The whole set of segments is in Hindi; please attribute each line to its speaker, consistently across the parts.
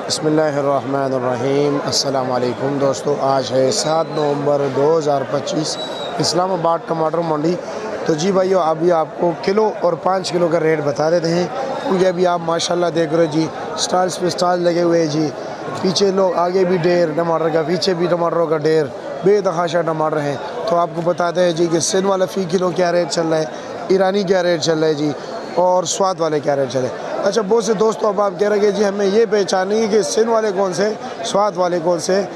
Speaker 1: बिस्मिल्लाहिर्रहमानिर्रहीम। अस्सलाम वालेकुम दोस्तों, आज है 7 नवंबर 2025, इस्लामाबाद टमाटर मंडी। तो जी भाइयों, अभी आपको किलो और 5 किलो का रेट बता देते हैं, क्योंकि अभी आप माशाल्लाह देख रहे हो जी, स्टॉल्स पे स्टॉल लगे हुए हैं जी। पीछे लोग, आगे भी ढेर टमाटर का, पीछे भी टमाटरों का ढेर, बेतहाशा टमाटर हैं। तो आपको बताते हैं जी कि सिंध वाला फ़ी किलो क्या रेट चल रहा है, ईरानी क्या रेट चल रहा है जी, और स्वाद वाले क्या रेट चले। अच्छा, बहुत से दोस्तों अब आप कह रहे हैं कि जी हमें ये पहचानेंगे कि सिंध वाले कौन से, स्वाद वाले कौन से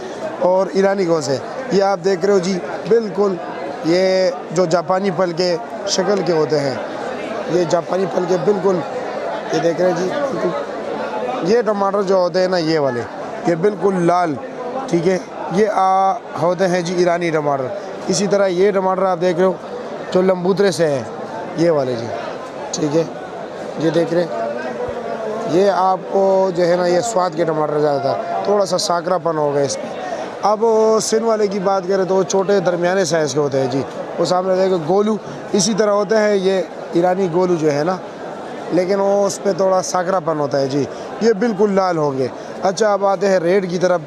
Speaker 1: और ईरानी कौन से। ये आप देख रहे हो जी, बिल्कुल ये जो जापानी फल के शक्ल के होते हैं, ये जापानी फल के बिल्कुल, ये देख रहे हैं जी, बिल्कुल ये टमाटर जो होते हैं ना, ये वाले, ये बिल्कुल लाल, ठीक है, ये होते हैं जी ईरानी टमाटर। इसी तरह ये टमाटर आप देख रहे हो जो लंबूतरे से हैं, ये वाले जी, ठीक है, ये देख रहे हैं, ये आपको जो है ना, ये स्वाद के टमाटर ज़्यादा, थोड़ा सा साकरापन हो गया इसमें। अब सिंध वाले की बात करें तो छोटे दरमियाने साइज़ के होते हैं जी, वो सामने देखो गोलू इसी तरह होते हैं, ये ईरानी गोलू जो है ना, लेकिन वो उस पर थोड़ा साकरापन होता है जी, ये बिल्कुल लाल होंगे। अच्छा, अब आते हैं रेट की तरफ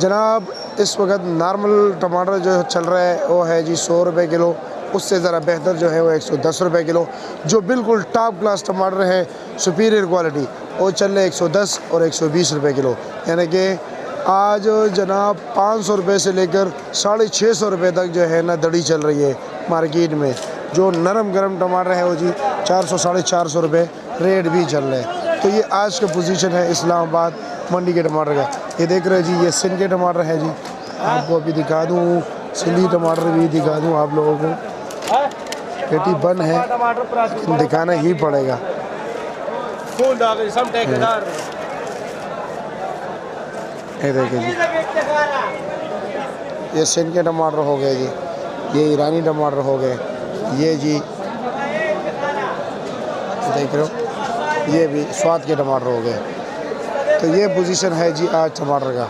Speaker 1: जनाब। इस वक्त नॉर्मल टमाटर जो चल रहा है वो है जी 100 रुपये किलो, उससे ज़रा बेहतर जो है वो 110 रुपये किलो। जो बिल्कुल टॉप क्लास टमाटर है, सुपीरियर क्वालिटी, वो चल रहे 110 और 120 रुपये किलो। यानी कि आज जनाब 500 रुपये से लेकर 650 रुपये तक जो है ना दड़ी चल रही है मार्केट में। जो नरम गरम टमाटर है वो जी 400 450 रुपये रेट भी चल रहे हैं। तो ये आज का पोजीशन है इस्लामाबाद मंडी के टमाटर का। ये देख रहे हैं जी, ये सिंध के टमाटर है जी, आपको अभी दिखा दूँ, सिंधी टमाटर भी दिखा दूँ आप लोगों को। पेटी बंद है, दिखाना ही पड़ेगा। ये देखिए जी, ये सिंध के टमाटर हो गए जी, ये ईरानी टमाटर हो गए, ये जी देख रहे हो, ये भी स्वाद के टमाटर हो गए। तो ये पोजीशन है जी आज टमाटर का।